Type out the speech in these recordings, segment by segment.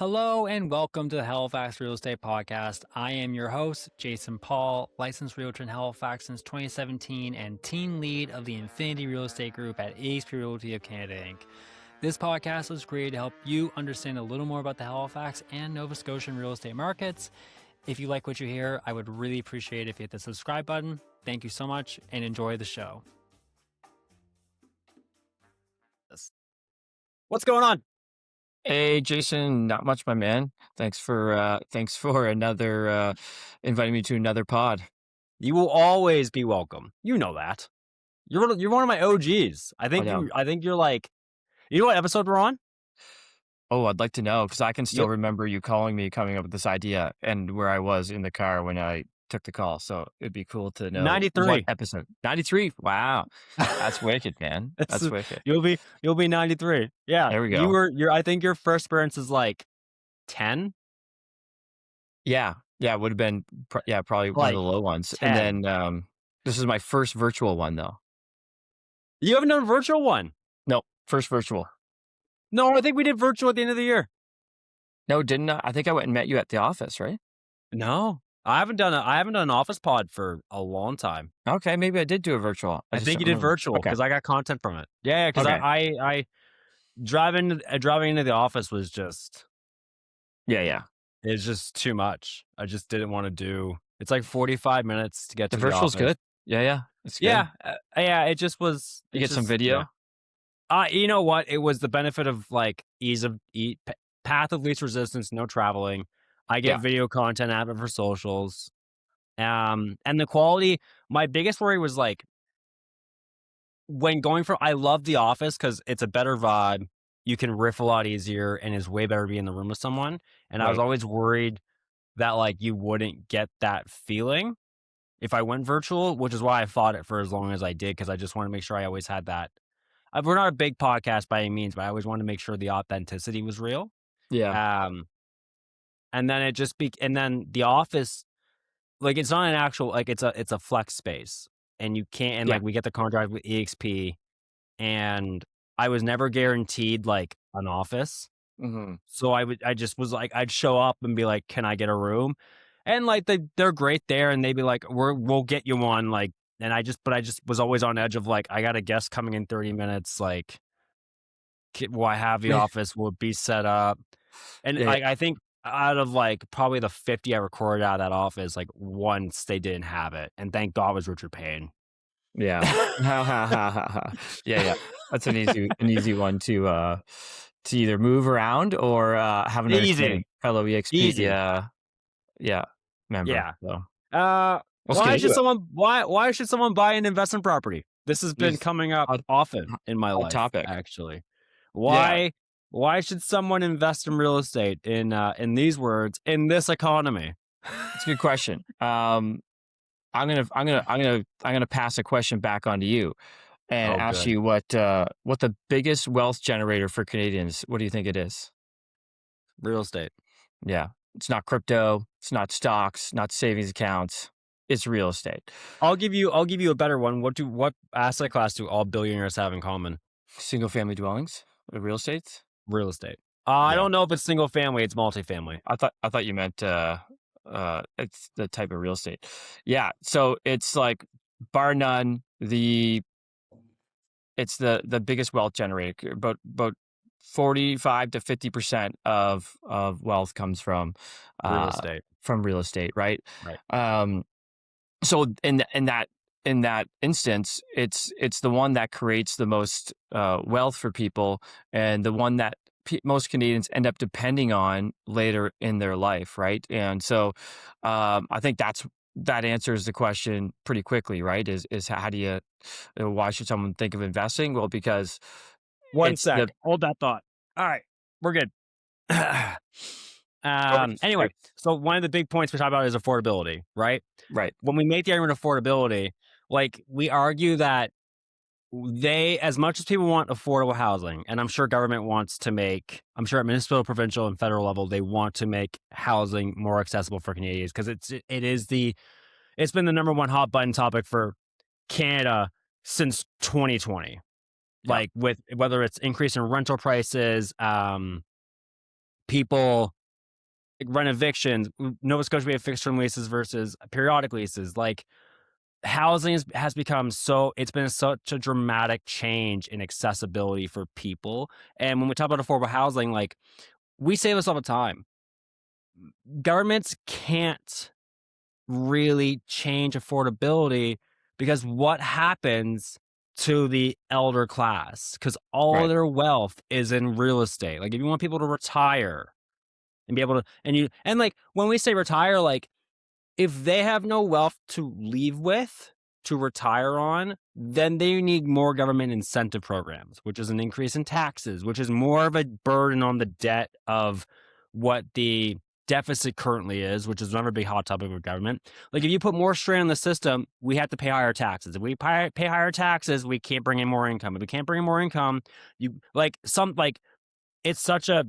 Hello and welcome to the Halifax Real Estate Podcast. I am your host, Jason Paul, licensed realtor in Halifax since 2017 and team lead of the Infinity Real Estate Group at eXp Realty of Canada, Inc. This podcast was created to help you understand a little more about the Halifax and Nova Scotian real estate markets. If you like what you hear, I would really appreciate it if you hit the subscribe button. Thank you so much and enjoy the show. What's going on? Hey, Jason, not much, my man. Thanks for another inviting me to another pod. You will always be welcome. You know that. You're one of my OGs. I think you're like, you know what episode we're on? Oh, I'd like to know because I can still Yep. remember you coming up with this idea and where I was in the car when I took the call. So it'd be cool to know 93 what episode. 93. Wow, that's wicked, man. That's wicked. You'll be 93. Yeah. There we go. I think your first appearance is like 10. Yeah, it would have been probably one of the low ones. 10. And then this is my first virtual one though. You haven't done a virtual one? No, first virtual. No, I think we did virtual at the end of the year. No, didn't I? I think I went and met you at the office, right? No, I haven't done an office pod for a long time. Okay, maybe I did do a virtual. I think you did virtual because I got content from it. Yeah, because I driving into the office was just it's just too much. I just didn't want to do. It's like 45 minutes to get to the virtual's office. good. Yeah, it's good. Yeah. It just was. You get some video. Yeah. You know what? It was the benefit of like path of least resistance, no traveling. I get video content out of it for socials. And the quality, my biggest worry was like when going for, I love the office because it's a better vibe. You can riff a lot easier and it's way better to be in the room with someone. And I was always worried that like you wouldn't get that feeling if I went virtual, which is why I fought it for as long as I did. Cause I just want to make sure I always had that. We're not a big podcast by any means, but I always wanted to make sure the authenticity was real. Yeah. And then and then the office, like it's not an actual, like it's a flex space and you can't, and like we get the contract with EXP and I was never guaranteed like an office. Mm-hmm. So I just was like, I'd show up and be like, can I get a room? And like, they're great there. And they'd be like, we'll get you one. Like, and I just was always on edge of like, I got a guest coming in 30 minutes. Like, will I have the office? Will it be set up? And like, I think out of like probably the 50 I recorded out of that office, like once they didn't have it. And thank God it was Richard Payne. Yeah. Yeah. That's an easy one to either move around or have an easy fellow EXP. Easy. Member. Yeah. So. Why should someone buy an investment property? This has been coming up often in my life. Topic. Actually. Why should someone invest in real estate in these words in this economy? It's a good question. I'm gonna pass a question back onto you and ask you what the biggest wealth generator for Canadians. What do you think it is? Real estate. Yeah, it's not crypto. It's not stocks. Not savings accounts. It's real estate. I'll give you a better one. What asset class do all billionaires have in common? Single family dwellings. Real estate. Real estate. I don't know if it's single family. It's multifamily. I thought you meant it's the type of real estate. Yeah. So it's like bar none. It's the biggest wealth generator. About 45 to 50% of wealth comes from real estate. From real estate, right? Right. So in that instance, it's the one that creates the most wealth for people, and the one that most Canadians end up depending on later in their life, right? And so I think that answers the question pretty quickly, right? Is how do you, why should someone think of investing? Well, because one sec, hold that thought. All right, we're good. Anyway, so one of the big points we talk about is affordability, right? Right. When we make the argument of affordability, like we argue that as much as people want affordable housing, and I'm sure government wants to make, I'm sure at municipal, provincial, and federal level, they want to make housing more accessible for Canadians because it's been the number one hot button topic for Canada since 2020. Like with whether it's increase in rental prices, people rent evictions. Nova Scotia, we have fixed term leases versus periodic leases. Like, housing has become it's been such a dramatic change in accessibility for people. And when we talk about affordable housing, like, we say this all the time, governments can't really change affordability, because what happens to the elder class? Because all of Right. their wealth is in real estate. Like, if you want people to retire and be able to, and like, when we say retire, like, if they have no wealth to leave with, to retire on, then they need more government incentive programs, which is an increase in taxes, which is more of a burden on the debt of what the deficit currently is, which is another big hot topic with government. Like, if you put more strain on the system, we have to pay higher taxes. If we pay higher taxes, we can't bring in more income. If we can't bring in more income, it's such a,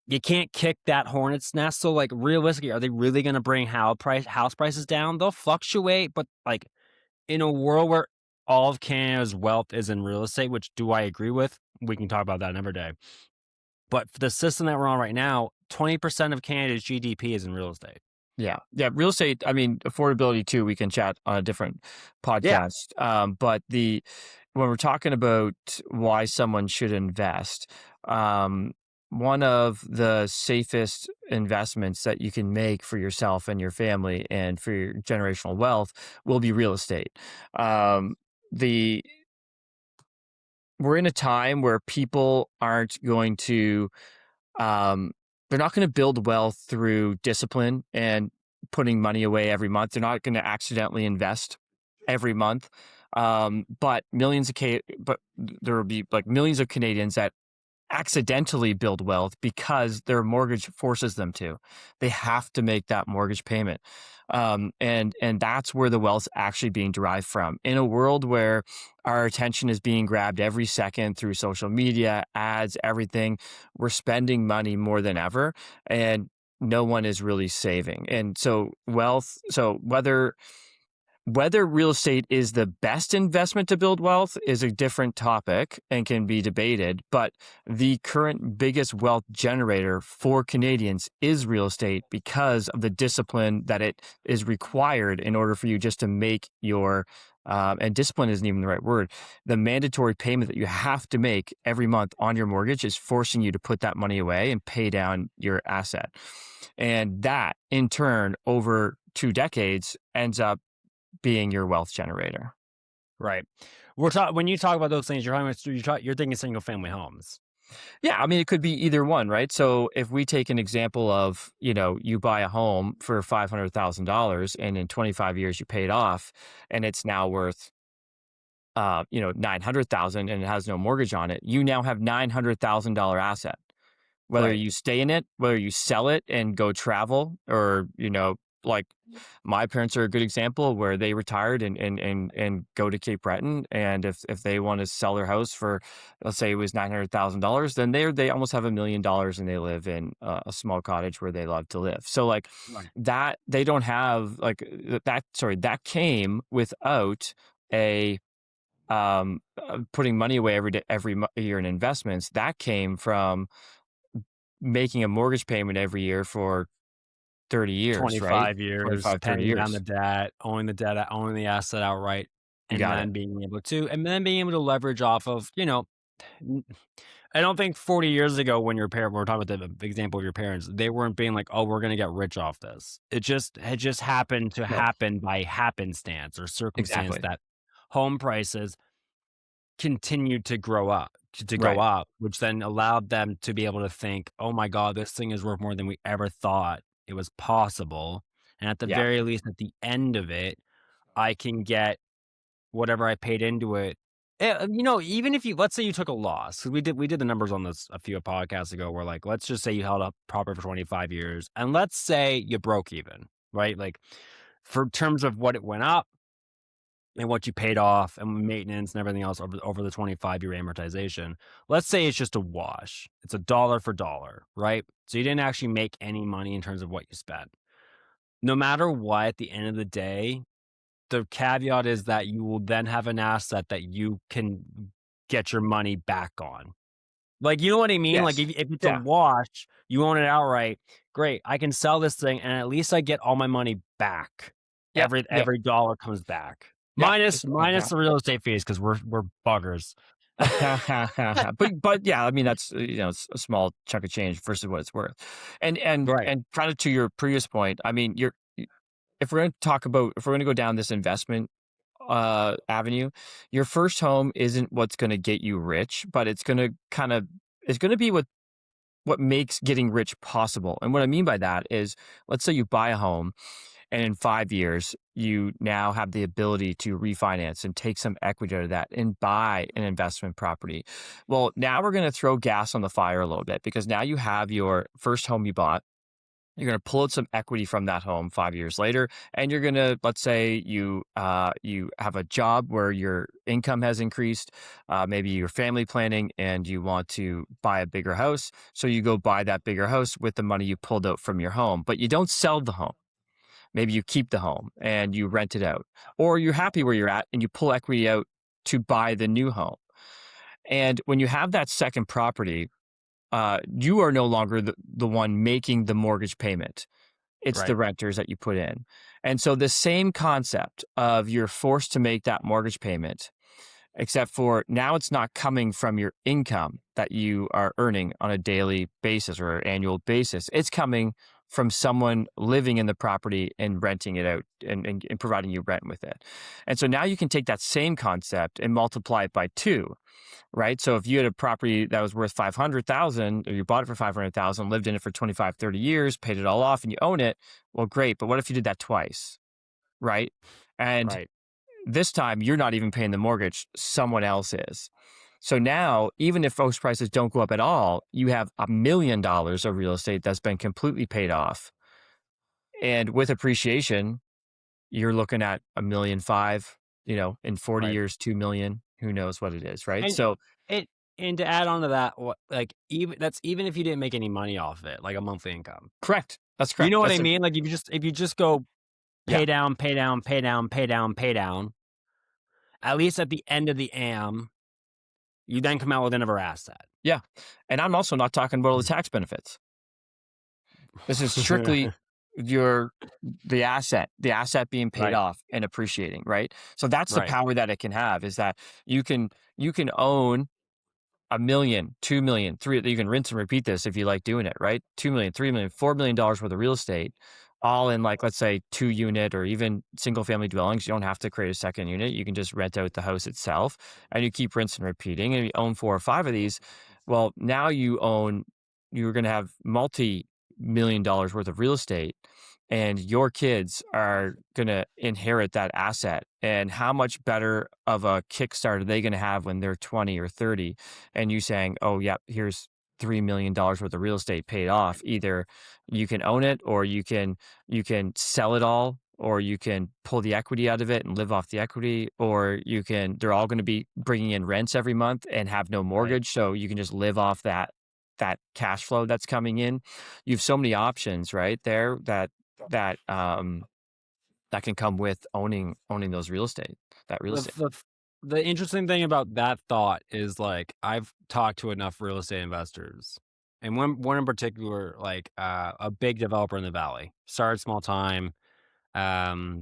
you can't kick that hornet's nest. So, like, realistically, are they really going to bring house prices down? They'll fluctuate, but like, in a world where all of Canada's wealth is in real estate, which do I agree with? We can talk about that another day. But for the system that we're on right now, 20% of Canada's GDP is in real estate. Yeah. Yeah. Real estate, I mean, affordability too, we can chat on a different Yeah. podcast. But when we're talking about why someone should invest, one of the safest investments that you can make for yourself and your family and for your generational wealth will be real estate. The We're in a time where people aren't going to they're not going to build wealth through discipline and putting money away every month. They're not going to accidentally invest every month. But there will be like millions of Canadians that accidentally build wealth because their mortgage forces them to. They have to make that mortgage payment. And that's where the wealth's actually being derived from. In a world where our attention is being grabbed every second through social media, ads, everything, we're spending money more than ever, and no one is really saving. And so whether real estate is the best investment to build wealth is a different topic and can be debated, but the current biggest wealth generator for Canadians is real estate because of the discipline that it is required in order for you just to make your, and discipline isn't even the right word, the mandatory payment that you have to make every month on your mortgage is forcing you to put that money away and pay down your asset. And that, in turn, over 2 decades, ends up being your wealth generator. Right. When you talk about those things, you're thinking single family homes. Yeah, I mean, it could be either one, right? So if we take an example of, you buy a home for $500,000 and in 25 years you pay it off and it's now worth, 900,000 and it has no mortgage on it, you now have $900,000 asset. Whether Right. you stay in it, whether you sell it and go travel, or, like my parents are a good example where they retired and go to Cape Breton. And if they want to sell their house for, let's say it was $900,000, then they almost have $1 million and they live in a small cottage where they love to live. So like Right. that, they don't have that came without a putting money away every year in investments. That came from making a mortgage payment every year for 30 years, right? 25 years, 25, 30 paying down the years. debt, owning the asset outright, You got it. and then being able to leverage off of, I don't think 40 years ago when we're talking about the example of your parents, they weren't being like, "Oh, we're gonna get rich off this." It just happened to No, happen by happenstance or circumstance exactly. that home prices continued to go Right. up, which then allowed them to be able to think, "Oh my god, this thing is worth more than we ever thought it was possible." And at the Yeah. very least, at the end of it, I can get whatever I paid into it. Even if let's say you took a loss, 'cause we did the numbers on this a few podcasts ago, where, like, let's just say you held up property for 25 years, and let's say you broke even, right? Like, for terms of what it went up and what you paid off and maintenance and everything else over the 25-year amortization. Let's say it's just a wash. It's a dollar for dollar, right? So you didn't actually make any money in terms of what you spent. No matter what, at the end of the day, the caveat is that you will then have an asset that you can get your money back on. Like, you know what I mean? Like, Yes. if it's a Yeah. wash, you own it outright, great. I can sell this thing, and at least I get all my money back. Yep. Yep. Every dollar comes back. Yep. Minus Exactly. the real estate fees because we're buggers. But yeah, I mean that's it's a small chunk of change versus what it's worth, Right, and kind of to your previous point, I mean if we're going to talk about if we're going to go down this investment avenue, your first home isn't what's going to get you rich, but it's going to be what makes getting rich possible. And what I mean by that is, let's say you buy a home and in 5 years, you now have the ability to refinance and take some equity out of that and buy an investment property. Well, now we're going to throw gas on the fire a little bit because now you have your first home you bought. You're going to pull out some equity from that home 5 years later, and you're going to, let's say you have a job where your income has increased, maybe you're family planning and you want to buy a bigger house. So you go buy that bigger house with the money you pulled out from your home, but you don't sell the home. Maybe you keep the home and you rent it out, or you're happy where you're at and you pull equity out to buy the new home. And when you have that second property, you are no longer the one making the mortgage payment. It's the right, renters that you put in. And so the same concept of you're forced to make that mortgage payment, except for now it's not coming from your income that you are earning on a daily basis or annual basis. It's coming from someone living in the property and renting it out and providing you rent with it. And so now you can take that same concept and multiply it by two, right? So if you had a property that was worth 500,000 or you bought it for 500,000, lived in it for 25, 30 years, paid it all off and you own it, well, great. But what if you did that twice, right? And right. this time you're not even paying the mortgage, someone else is. So now, even if house prices don't go up at all, you have $1 million of real estate that's been completely paid off. And with appreciation, you're looking at 1.5 million, in 40 Right. years, 2 million, who knows what it is, right? And So it and to add on to that, what like, even if you didn't make any money off of it, like a monthly income. correct. That's You correct. know what I That's a, mean? Like, if you just go yeah. pay down, pay down, pay down, pay down, pay down, at least at the end of the AM, you then come out with another asset. Yeah. And I'm also not talking about all the tax benefits. This is strictly your the asset being paid Right, off and appreciating, right? So that's the right, power that it can have is that you can own 1 million, 2 million, three. You can rinse and repeat this if you like doing it, right? 2 million, 3 million, $4 million worth of real estate, all in like let's say 2 unit or even single family dwellings. You don't have to create a second unit. You can just rent out the house itself, and you keep rinsing and repeating. And if you own 4 or 5 of these, well, now you're going to have multi-million-dollars worth of real estate, and your kids are going to inherit that asset. And how much better of a kickstart are they going to have when they're 20 or 30? And you saying, oh, yeah, here's $3 million worth of real estate paid off. Either you can own it or you can sell it all, or you can pull the equity out of it and live off the equity, or they're all going to be bringing in rents every month and have no right. mortgage. So you can just live off that cash flow that's coming in. You have so many options right there that that can come with owning those that real The estate. f the f the interesting thing about that thought is, like, I've talked to enough real estate investors, and one in particular, like, a big developer in the valley, started small time,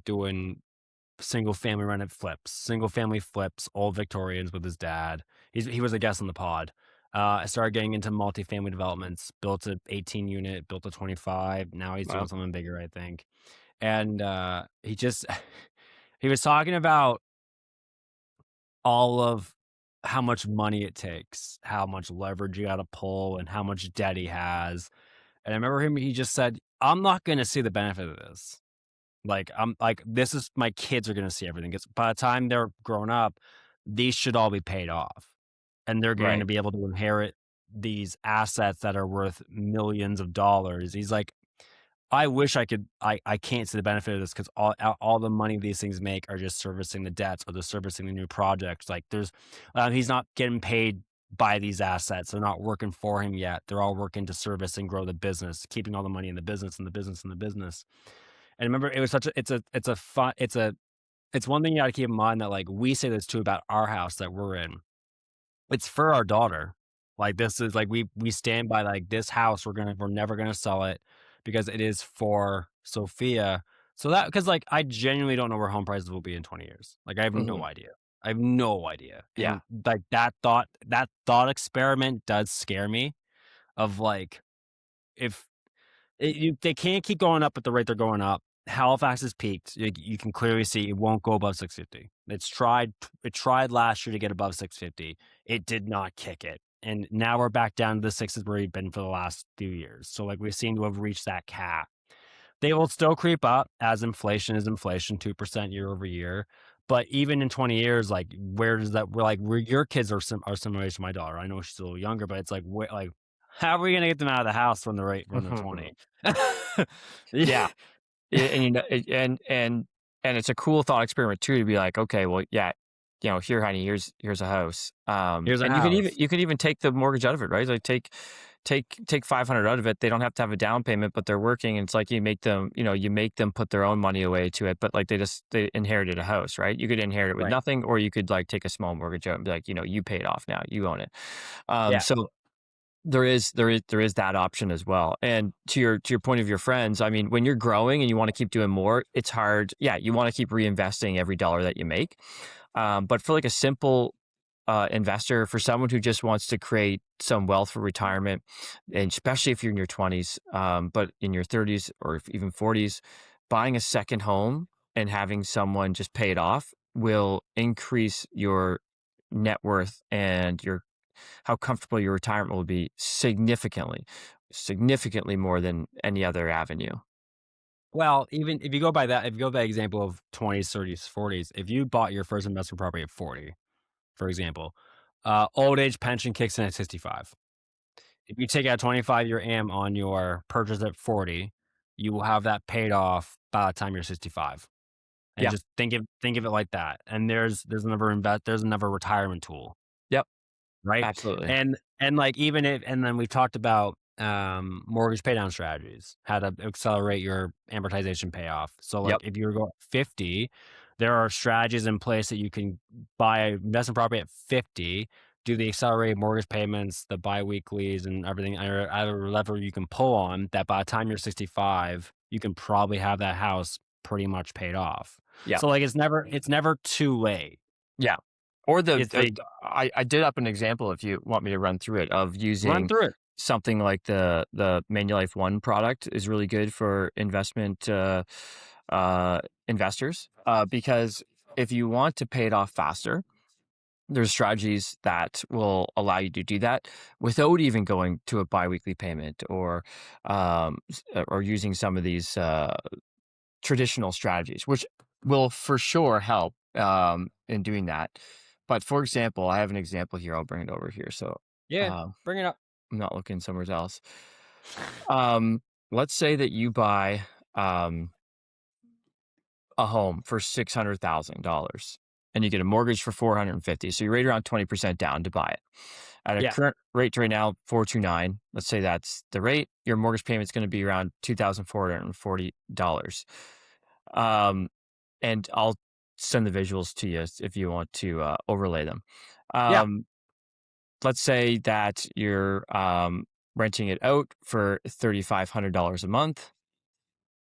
doing single family flips, old Victorians with his dad. He was a guest on the pod. I started getting into multifamily developments, built a 18 unit, built a 25. Now he's doing Wow. something bigger, I think. And he just he was talking about all of how much money it takes, how much leverage you got to pull, and how much debt he has. And I remember he just said, "I'm not going to see the benefit of this. Like, I'm like, this is my kids are gonna see everything. Because by the time they're grown up, these should all be paid off, and they're going to Right. be able to inherit these assets that are worth millions of dollars." He's like, "I wish I could I can't see the benefit of this because all the money these things make are just servicing the debts or they're servicing the new projects." Like, he's not getting paid by these assets. They're not working for him yet. They're all working to service and grow the business, keeping all the money in the business and the business and the business. And remember, it was such a it's one thing you gotta keep in mind that, like, we say this too about our house that we're in. It's for our daughter. Like, this is like, we stand by, like, this house, we're never gonna sell it because it is for Sophia. So that, because like, I genuinely don't know where home prices will be in 20 years. Like, I have no Mhm. idea. I have no idea. Yeah. And like, that thought experiment does scare me of like, if they can't keep going up at the rate they're going up. Halifax has peaked. You can clearly see it won't go above 650. It tried last year to get above 650. It did not kick it. And now we're back down to the sixes where we've been for the last few years. So like, we seem to have reached that cap. They will still creep up as inflation is inflation, 2% year over year. But even in 20 years, like, where does that, we're like, where your kids are similar age to my daughter. I know she's a little younger, but it's like, like, how are we gonna get them out of the house when they're 20? Yeah. Yeah. And, you know, and it's a cool thought experiment too, to be like, okay, well, yeah, you know, here, honey, here's a house. Here's a And house. you could even take the mortgage out of it, right? Like take 500 out of it. They don't have to have a down payment, but they're working. And it's like, you make them put their own money away to it, but like they inherited a house, right? You could inherit it with Right. nothing, or you could like take a small mortgage out and be like, you pay it off now, you own it. Yeah. So there is that option as well. And to your point of your friends, I mean, when you're growing and you want to keep doing more, it's hard. Yeah, you want to keep reinvesting every dollar that you make. But for like a simple investor, for someone who just wants to create some wealth for retirement, and especially if you're in your 20s, but in your 30s or even 40s, buying a second home and having someone just pay it off will increase your net worth and your how comfortable your retirement will be significantly, significantly more than any other avenue. Well, even if you go by that, if you go by the example of 20s, 30s, 40s, if you bought your first investment property at 40, for example, old age pension kicks in at 65. If you take out 25-year AM on your purchase at 40, you will have that paid off by the time you're 65. And Yeah. just think of it like that. And there's another retirement tool. Yep. Right? Absolutely. And like, even if, and then we talked about mortgage pay down strategies, how to accelerate your amortization payoff. So like, Yep. if you're going 50, there are strategies in place that you can buy an investment property at 50, do the accelerated mortgage payments, the biweeklies and everything, or other lever you can pull on, that by the time you're 65, you can probably have that house pretty much paid off. Yeah. So like, it's never too late. Yeah. Or It's the I did up an example, if you want me to run through it, of Run using through it. something like the Manulife One product is really good for investment investors, because if you want to pay it off faster, there's strategies that will allow you to do that without even going to a biweekly payment, or using some of these traditional strategies, which will for sure help in doing that. But for example, I have an example here. I'll bring it over here. So Yeah, uh, bring it up. I'm not looking somewhere else. Um, let's say that you buy um, a home for $600,000 and you get a mortgage for 450. So you're right around 20% down to buy it. At a Yeah. current rate right now, 429. Let's say that's the rate. Your mortgage payment is going to be around $2,440. Um, and I'll send the visuals to you if you want to overlay them. Yeah. Um, let's say that you're renting it out for $3,500 a month,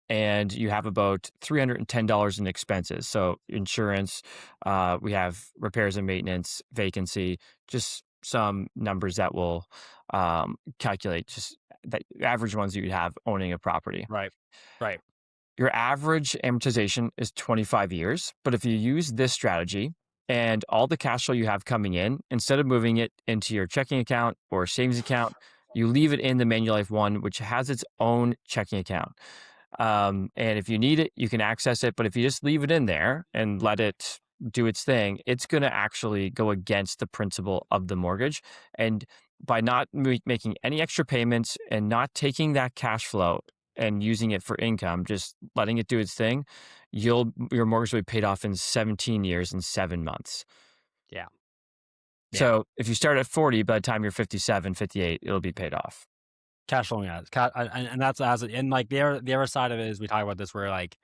and you have about $310 in expenses. So insurance, we have repairs and maintenance, vacancy, just some numbers that will calculate just the average ones that you'd have owning a property. Right. Right. Your average amortization is 25 years, but if you use this strategy and all the cash flow you have coming in, instead of moving it into your checking account or savings account, you leave it in the Manulife One, which has its own checking account. And if you need it, you can access it. But if you just leave it in there and let it do its thing, it's going to actually go against the principle of the mortgage. And by not making any extra payments and not taking that cash flow and using it for income, just letting it do its thing, your mortgage will be paid off in 17 years and 7 months. Yeah. Yeah. So if you start at 40, by the time you're 57, 58, it'll be paid off. Cash flowing ads. And that's and like, the other side of it is, we talk about this, where like,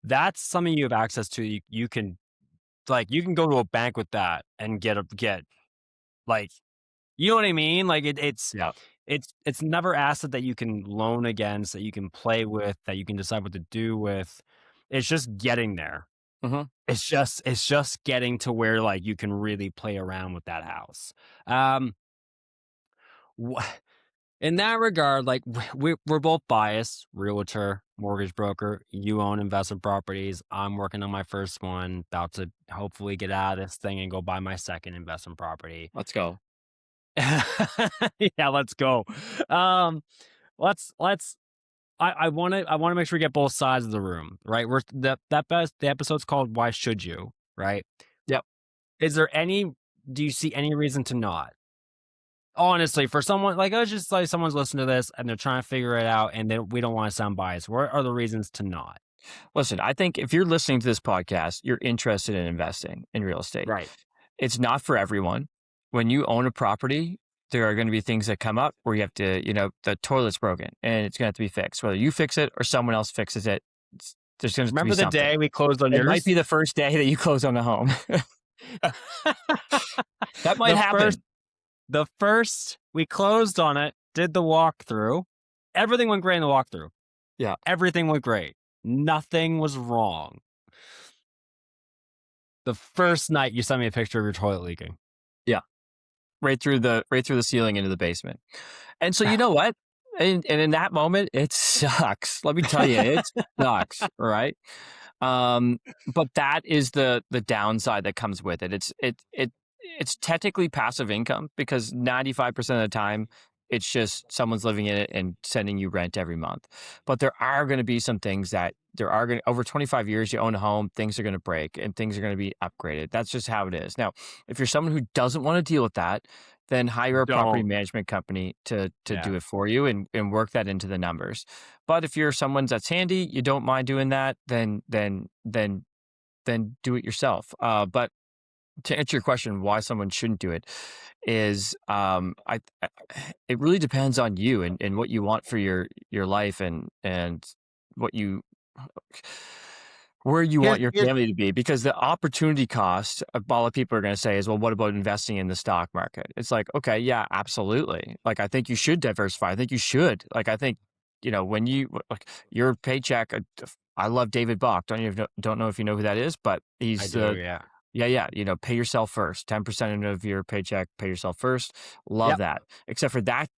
that's something you have access to. You can, like, you can go to a bank with that and get like You know what I mean? Like Yeah. it's never asset that you can loan against, that you can play with, that you can decide what to do with. It's just getting there. Hmm. It's just getting to where like you can really play around with that house. Um, wh- in that regard, like we're both biased. Realtor, mortgage broker. You own investment properties. I'm working on my first one. About to hopefully get out of this thing and go buy my second investment property. Let's go. Yeah, let's go. Um, let's. I want to make sure we get both sides of the room, right? The episode's called "Why Should You?" Right? Yep. Is there any? Do you see any reason to not? Honestly, for someone like us, just like someone's listening to this and they're trying to figure it out, and we don't want to sound biased. What are the reasons to not? Listen, I think if you're listening to this podcast, you're interested in investing in real estate. Right. It's not for everyone. When you own a property, there are going to be things that come up where you have to, the toilet's broken and it's going to have to be fixed. Whether you fix it or someone else fixes it, there's going to be Remember the something. day we closed on It might yours? be the first day that you close on a home. That might happen. The first we closed on it, did the walkthrough. Everything went great in the walkthrough. Yeah. Everything went great. Nothing was wrong. The first night you sent me a picture of your toilet leaking. Yeah. Right through the ceiling into the basement. And so you know what? And in that moment, it sucks. Let me tell you, it sucks. Right. But that is the downside that comes with it. It's technically passive income because 95% of the time it's just someone's living in it and sending you rent every month. But there are going to be some things that over 25 years, you own a home, things are going to break and things are going to be upgraded. That's just how it is. Now, if you're someone who doesn't want to deal with that, then hire a property Don't. management company to Yeah. do it for you and work that into the numbers. But if you're someone that's handy, you don't mind doing that, then do it yourself. But to answer your question, why someone shouldn't do it is, it really depends on you and what you want for your life and what you where you Here's, want your here's, family to be, because the opportunity cost, a lot of people are going to say is, well, what about investing in the stock market? It's like, okay, yeah, absolutely. Like, I think you should diversify. I think you should. Like, I think, when like your paycheck, I love David Bach. Don't know if you know who that is, but I he's do, yeah. yeah. Pay yourself first. 10% of your paycheck, pay yourself first. Love Yep. that. Except for that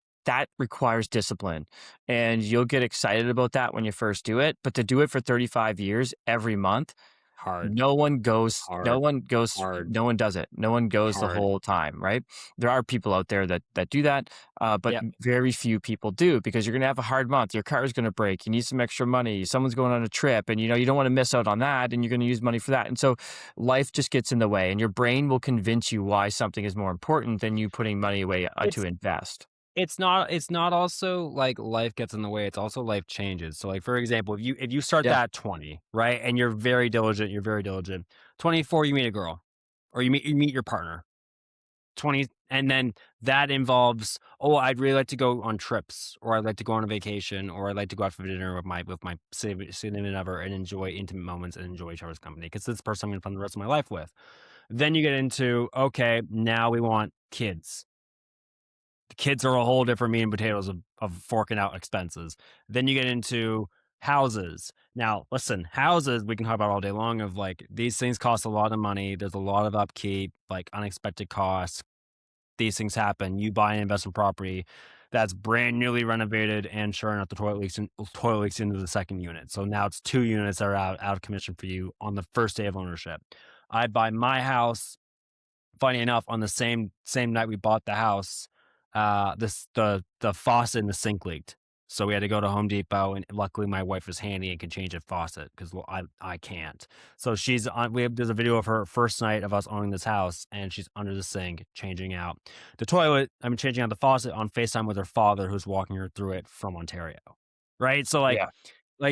requires discipline. And you'll get excited about that when you first do it. But to do it for 35 years every month, Hard. no one does it. Hard. No one goes the Hard. whole time, right? There are people out there that do that, but Yep. very few people do, because you're going to have a hard month. Your car is going to break. You need some extra money. Someone's going on a trip and, you don't want to miss out on that. And you're going to use money for that. And so life just gets in the way, and your brain will convince you why something is more important than you putting money away to invest. It's not also like life gets in the way, it's also life changes. So like, for example, if you start Yeah. that at 20, right? And you're very diligent. 24, you meet a girl, or you meet your partner. 20, and then that involves, oh, I'd really like to go on trips, or I'd like to go on a vacation, or I'd like to go out for dinner with my significant other and enjoy intimate moments and enjoy each other's company, because this person I'm going to spend the rest of my life with. Then you get into, okay, now we want kids. The kids are a whole different meat and potatoes of forking out expenses. Then you get into houses. Now, listen, houses we can talk about all day long, of like, these things cost a lot of money. There's a lot of upkeep, like unexpected costs. These things happen. You buy an investment property that's brand newly renovated, and sure enough, the toilet leaks into the second unit. So now it's 2 units that are out of commission for you on the first day of ownership. I buy my house, funny enough, on the same night we bought the house, the faucet in the sink leaked. So we had to go to Home Depot, and luckily my wife was handy and could change the faucet, because I can't. So she's on. There's a video of her first night of us owning this house, and she's under the sink changing out the toilet. I'm changing out the faucet on FaceTime with her father, who's walking her through it from Ontario. Right. So Yeah.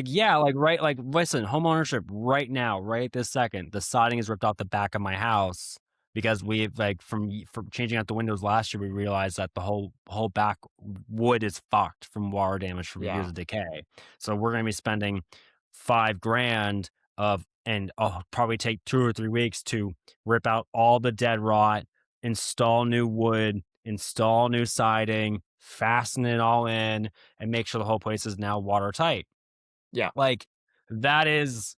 yeah, like, right, like, listen, home ownership right now, right this second, the siding is ripped off the back of my house, because we've, like, from changing out the windows last year, we realized that the whole back wood is fucked from water damage from years Yeah. of decay. So we're gonna be spending $5,000 and probably take 2 or 3 weeks to rip out all the dead rot, install new wood, install new siding, fasten it all in, and make sure the whole place is now watertight. Yeah. Like that is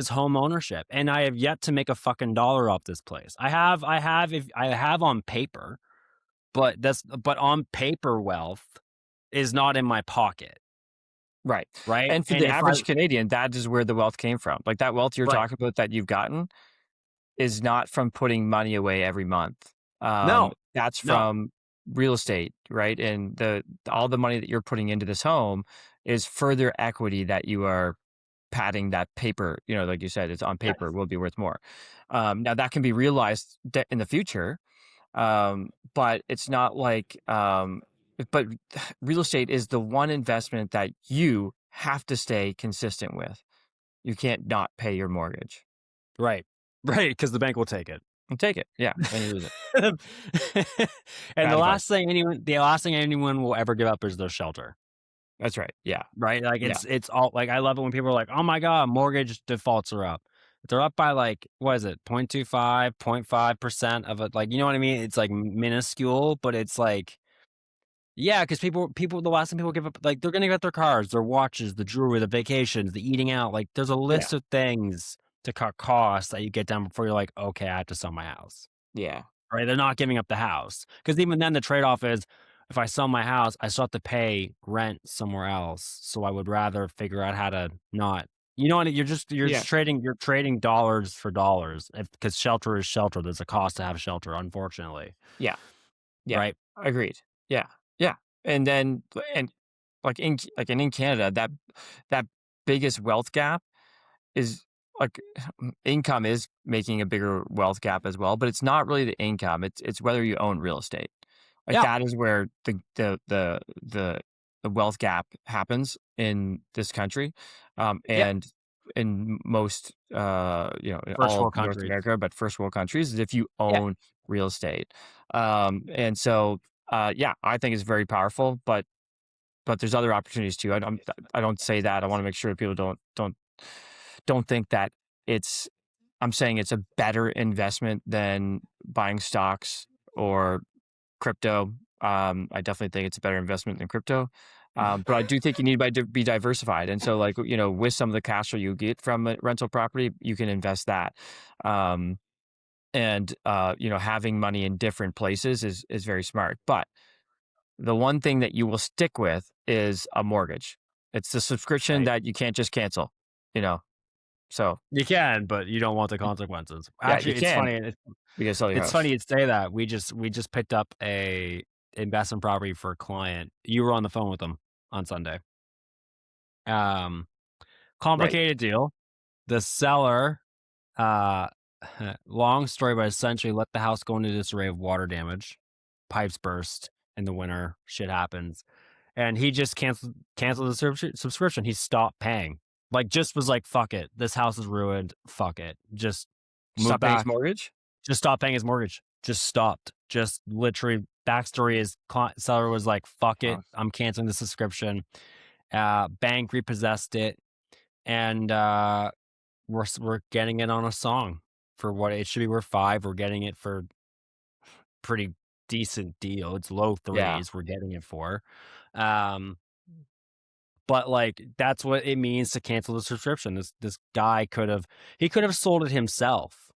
home ownership. And I have yet to make a fucking dollar off this place. I have on paper, but on paper wealth is not in my pocket. Right. Right. And for And the if I average Canadian, that is where the wealth came from. Like that wealth you're right. talking about that you've gotten is not from putting money away every month. No, That's no. from real estate, right? And all the money that you're putting into this home is further equity that you are padding that paper. Like you said, it's on paper, Yes. will be worth more. Now that can be realized in the future, but it's not like. But real estate is the one investment that you have to stay consistent with. You can't not pay your mortgage. Right. Right. Because the bank will take it. And take it, yeah, and you lose it. And Bad the advice. last thing anyone will ever give up is their shelter. That's right. Yeah, Right? Like yeah, it's all like I love it when people are like, "Oh my god, mortgage defaults are up." They're up by like what is it? 0.25, 0.5% of it. Like, you know what I mean? It's like minuscule, but it's like yeah, because people the last thing people give up, like they're gonna get their cars, their watches, the jewelry, the vacations, the eating out. Like there's a yeah, list of things to cut costs that you get done before you're like, okay, I have to sell my house. yeah, Right? They're not giving up the house. Because even then the trade-off is if I sell my house, I still have to pay rent somewhere else. So I would rather figure out how to not you know what? yeah, You're trading dollars for dollars. Because shelter is shelter. There's a cost to have shelter, unfortunately. yeah, yeah. Right? Agreed. Yeah, yeah. And then and in Canada, that biggest wealth gap is like income is making a bigger wealth gap as well, but it's not really the income. It's whether you own real estate. Like Yeah. that is where the wealth gap happens in this country, Yeah. and in most in First all of world North countries. America, but first world countries is if you Yeah. own real estate, and so yeah, I think it's very powerful, but there's other opportunities too. I don't say that. I want to make sure people don't think that it's I'm saying it's a better investment than buying stocks or crypto. I definitely think it's a better investment than crypto. But I do think you need to be diversified. And so like, with some of the cash flow you get from a rental property, you can invest that. Um, and having money in different places is very smart. But the one thing that you will stick with is a mortgage. It's the subscription Right. that you can't just cancel, you know. So You can, but you don't want the consequences. yeah, you Actually, it's can. funny. You gotta sell your It's house. funny you'd say that. We just picked up a investment property for a client. You were on the phone with them on Sunday. Um, Right. Complicated deal. The seller, uh, long story, but essentially let the house go into disarray of water damage. Pipes burst in the winter. Shit happens. And he just canceled the subscription. He stopped paying. Like, just was like, "Fuck it. This house is ruined. Fuck it." Just moved Stop paying his back. mortgage? Just stopped paying his mortgage. Just stopped. Just literally backstory is seller was like, "Fuck it. Oh, I'm canceling the subscription." Bank repossessed it, and we're getting it on a song for what it should be worth 5. We're getting it for pretty decent deal. It's low yeah. threes we're getting it for. Um, but like that's what it means to cancel the subscription. This guy could have sold it himself.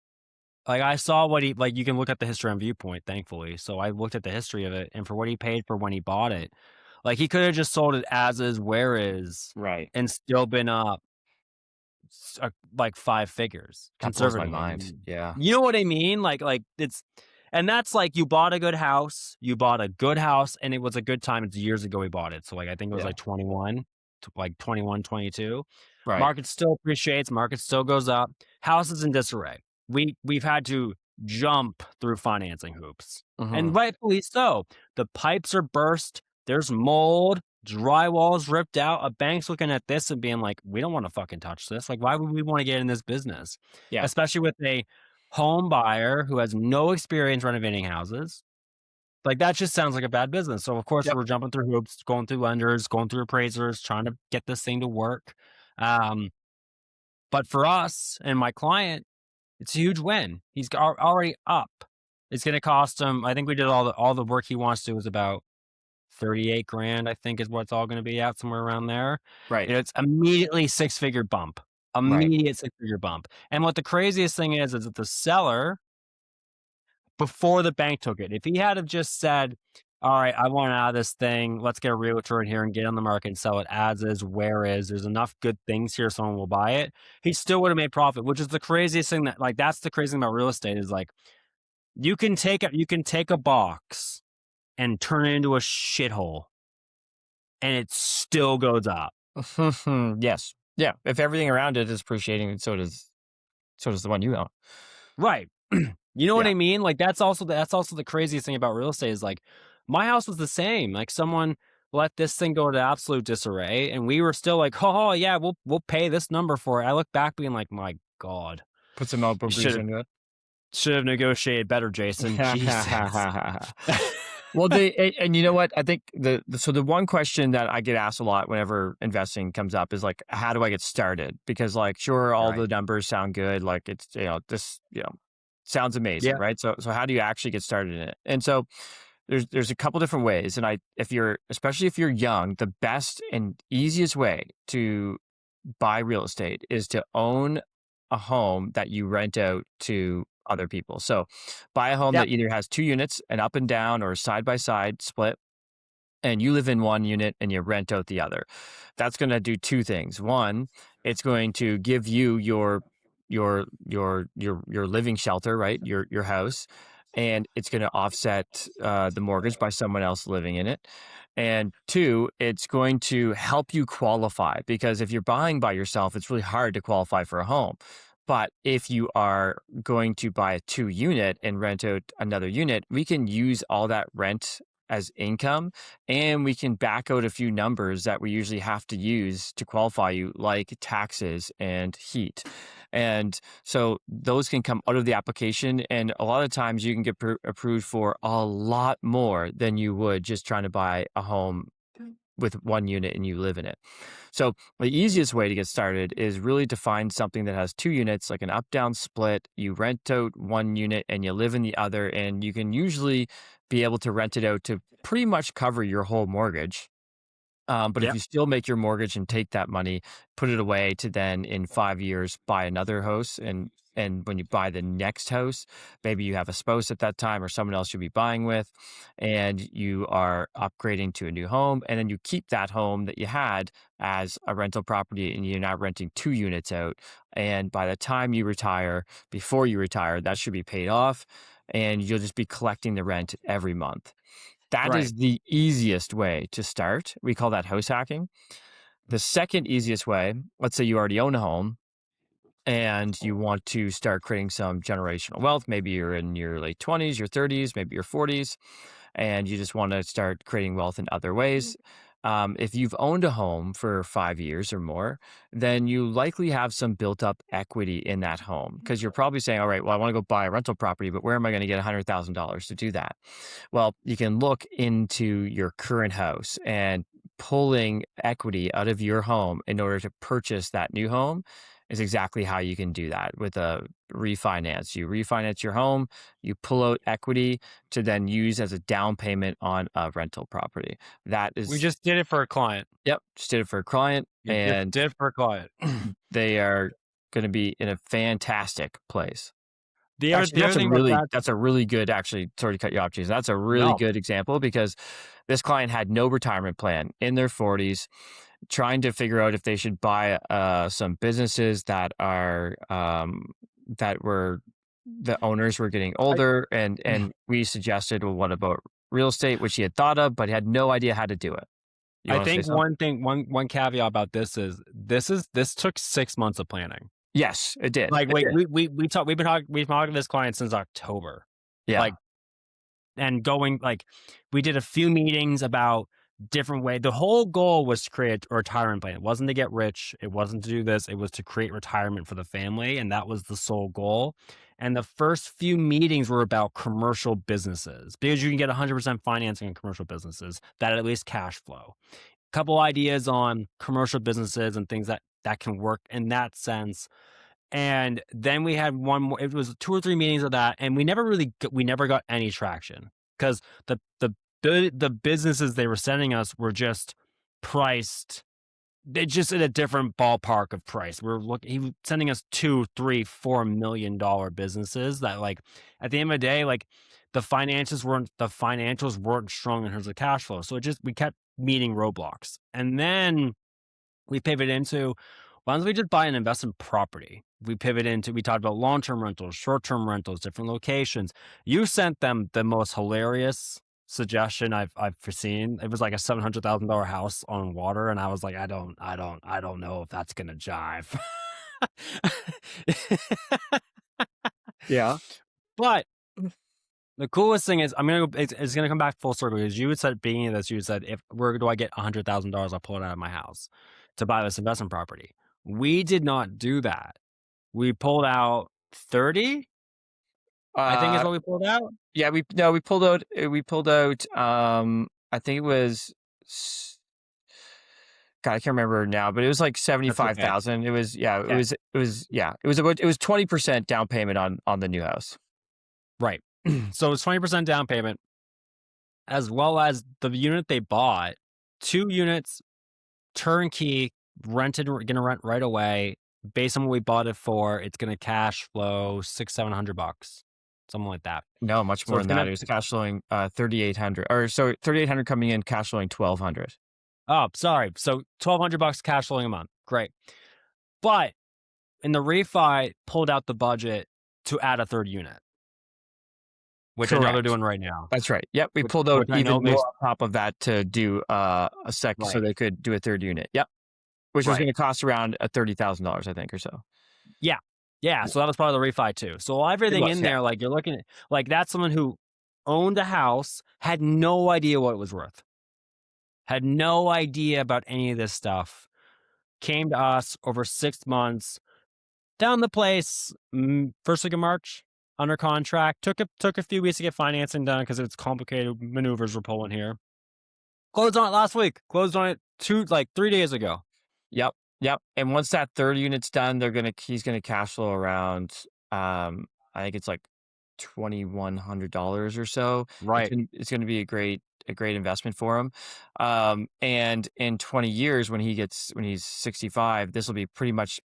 Like I saw what he like you can look at the history on Viewpoint, thankfully. So I looked at the history of it and for what he paid for when he bought it, like he could have just sold it as is, where is, Right. and still been up like 5 figures That blows my conservatively. mind. Yeah. You know what I mean? Like it's and that's like you bought a good house, and it was a good time. It's years ago we bought it. So like I think it was Yeah. like 21, like 21, 22. Right. Market still appreciates, market still goes up. House is in disarray. We've had to jump through financing hoops. And Mhm. rightfully so. The pipes are burst, there's mold, drywall's ripped out. A bank's looking at this and being like, "We don't wanna fucking touch this. Like, why would we wanna get in this business?" Yeah. Especially with a home buyer who has no experience renovating houses. Like, that just sounds like a bad business. So, of course, Yep. we're jumping through hoops, going through lenders, going through appraisers, trying to get this thing to work. Um, but for us and my client, it's a huge win. He's already up. It's going to cost him. I think we did all the work he wants to do is about 38 grand, I think is what it's all going to be at, somewhere around there. Right. It's immediately six-figure bump. Right. Immediate six-figure bump. And what the craziest thing is that the seller, before the bank took it, if he had have just said, all right, I want out of this thing, let's get a realtor in here and get on the market and sell it as is, where is, there's enough good things here, someone will buy it, he still would have made profit, which is the craziest thing that, like, that's the crazy thing about real estate is like, you can take a box and turn it into a shithole and it still goes up. Yes. Yeah. If everything around it is appreciating, so does the one you own. Right. You know what Yeah. I mean? Like that's also the craziest thing about real estate is like my house was the same. Like someone let this thing go to absolute disarray and we were still like, oh yeah, we'll pay this number for it. I look back being like, my God. Put some elbow You grease into it. should have negotiated better, Jason. Jesus. Well, and you know what? I think the one question that I get asked a lot whenever investing comes up is like, how do I get started? Because like, sure, all the Right. numbers sound good. Like it's, this, sounds amazing, Yeah. right? So how do you actually get started in it? And so there's a couple different ways. And especially if you're young, the best and easiest way to buy real estate is to own a home that you rent out to other people. So buy a home Yep. that either has 2 units, an up and down or side by side split, and you live in one unit and you rent out the other. That's going to do two things. One, it's going to give you your living shelter, right? Your house, and it's going to offset the mortgage by someone else living in it. And two, it's going to help you qualify because if you're buying by yourself, it's really hard to qualify for a home. But if you are going to buy a 2-unit and rent out another unit, we can use all that rent as income and we can back out a few numbers that we usually have to use to qualify you, like taxes and heat. And so those can come out of the application. And a lot of times you can get approved for a lot more than you would just trying to buy a home with 1 unit and you live in it. So the easiest way to get started is really to find something that has 2 units, like an up-down split. You rent out 1 unit and you live in the other, and you can usually be able to rent it out to pretty much cover your whole mortgage. But if Yep. you still make your mortgage and take that money, put it away to then in 5 years buy another house, and when you buy the next house, maybe you have a spouse at that time or someone else you'll be buying with, and you are upgrading to a new home, and then you keep that home that you had as a rental property, and you're not renting 2 units out. And by the time you retire, before you retire, that should be paid off, and you'll just be collecting the rent every month. That Right. is the easiest way to start. We call that house hacking. The second easiest way, let's say you already own a home and you want to start creating some generational wealth. Maybe you're in your late 20s, your 30s, maybe your 40s, and you just want to start creating wealth in other ways. If you've owned a home for 5 years or more, then you likely have some built up equity in that home because you're probably saying, all right, well, I want to go buy a rental property, but where am I going to get $100,000 to do that? Well, you can look into your current house and pulling equity out of your home in order to purchase that new home is exactly how you can do that with a refinance. You refinance your home, you pull out equity to then use as a down payment on a rental property. That We is, just did it for a client. yep, just did it for a client, You just and did it for a client. they are going to be in a fantastic place. The other Actually, the other thing about that, that's a really good, actually, sorry to cut you off, Jason. That's a really no. good example because this client had no retirement plan in their 40s, trying to figure out if they should buy some businesses that are that were the owners were getting I older, and we suggested, well, what about real estate, which he had thought of, but he had no idea how to do it. You I want to say think something? one caveat about this took 6 months of planning. Yes, it did. Like, It wait, did. we've been talking to this client since October. Yeah. Like, and going, like, we did a few meetings about different way. The whole goal was to create a retirement plan. It wasn't to get rich. It wasn't to do this. It was to create retirement for the family. And that was the sole goal. And the first few meetings were about commercial businesses because you can get 100% financing in commercial businesses that at least cash flow. Couple ideas on commercial businesses and things that can work in that sense. And then we had one more. It was 2 or 3 meetings of that, and we never got any traction because the businesses they were sending us were just priced. They're just in a different ballpark of price. He was sending us 2, 3, $4 million businesses that, like, at the end of the day, like, the financials weren't strong in terms of cash flow. So we kept meeting roadblocks. And then we pivot into, why don't we just buy an investment property? We talked about long-term rentals, short-term rentals, different locations. You sent them the most hilarious suggestion I've seen. It was like a $700,000 house on water, and I was like, I don't know if that's gonna jive. Yeah. But the coolest thing is, it's gonna come back full circle, because you had said at the beginning of this, you said, where do I get $100,000? I'll pull it out of my house to buy this investment property. We did not do that. We pulled out 30, I think is what we pulled out. Yeah, we pulled out. I think it was. God, I can't remember now, but it was like 75,000. It was Yeah. It was 20% down payment on the new house. Right. So it's 20% down payment, as well as the unit they bought. 2 units, turnkey, rented. We're gonna rent right away. Based on what we bought it for, it's gonna cash flow $600-700, something like that. No, much So more it's than that. gonna. It was cash flowing 3,800, or so 3,800 coming in, cash flowing 1,200. Oh, sorry. So $1,200 cash flowing a month. Great. But in the refi, pulled out the budget to add a 3rd unit, which I know they're Correct. doing right now. That's right. Yep, we pulled out Which I even know more on top of that to do a second, so Right. they could do a 3rd unit. Yep, which was Right. going to cost around $30,000, I think, or so. Yeah. So that was part of the refi too. So everything was, in yeah. there, like, you're looking at, like, that's someone who owned a house, had no idea what it was worth, had no idea about any of this stuff, came to us over 6 months, found the place, first week of March, under contract. Took a few weeks to get financing done because it's complicated maneuvers we're pulling here. Closed on it last week. Closed on it 3 days ago. Yep. And once that 3rd unit's done, he's gonna cash flow around, I think it's like $2,100 or so. Right. It's gonna be a great investment for him. And in 20 years, when he's 65, this will be pretty much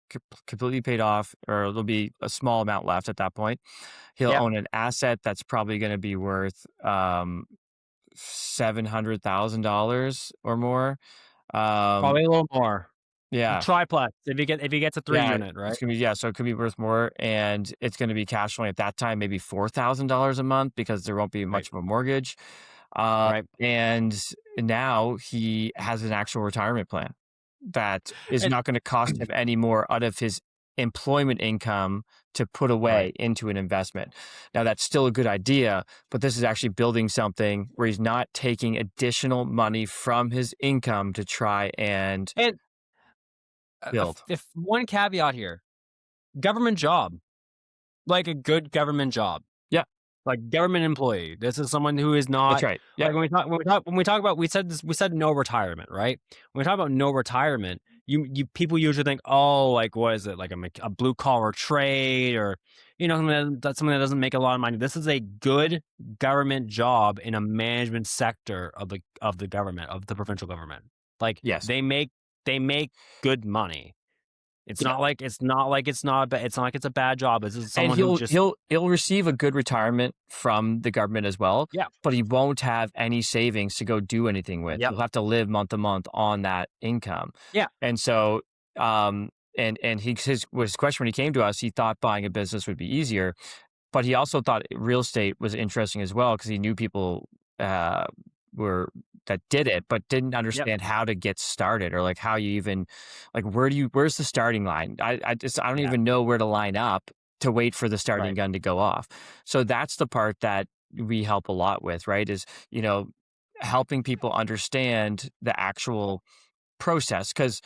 completely paid off, or there'll be a small amount left at that point. He'll Yep. own an asset that's probably going to be worth $700,000 or more. Probably a little more. Yeah. Triplex if he gets a 3 unit, right? It's gonna be, so it could be worth more, and it's gonna be cash flowing at that time, maybe $4,000 a month, because there won't be much of a mortgage. Right. And now he has an actual retirement plan that is And- not going to cost him any more out of his employment income to put away Right. into an investment. Now, that's still a good idea, but this is actually building something where he's not taking additional money from his income to try and build. If one caveat here, government job, like a good government job. Yeah. Like government employee. This is someone who is not. That's right. Yeah. Like when we talk about, we said no retirement, right? When we talk about no retirement, you people usually think, oh, like, what is it, like a blue collar trade, or something that doesn't make a lot of money. This is a good government job in a management sector of the government, of the provincial government. Like, Yes. they make good money. It's not like it's a bad job. This is someone who just he'll receive a good retirement from the government as well. Yeah. But he won't have any savings to go do anything with. Yep. He'll have to live month to month on that income. Yeah. And so his question when he came to us, he thought buying a business would be easier, but he also thought real estate was interesting as well, because he knew people that did it, but didn't understand how to get started, or like how you even, like, where's the starting line? I don't even know where to line up to wait for the starting gun to go off. So that's the part that we help a lot with, right? Is, helping people understand the actual process. Because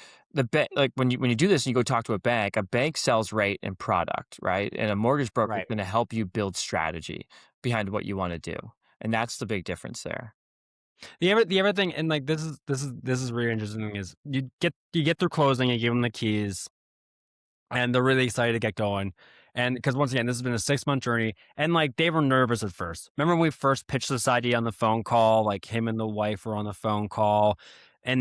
like when you do this and you go talk to a bank sells rate and product, right? And a mortgage broker is going to help you build strategy behind what you want to do. And that's the big difference there. The other thing, and like this is really interesting, is you get through closing, you give them the keys, and they're really excited to get going. And because once again, this has been a 6-month journey, and like they were nervous at first. Remember when we first pitched this idea on the phone call? Like him and the wife were on the phone call, and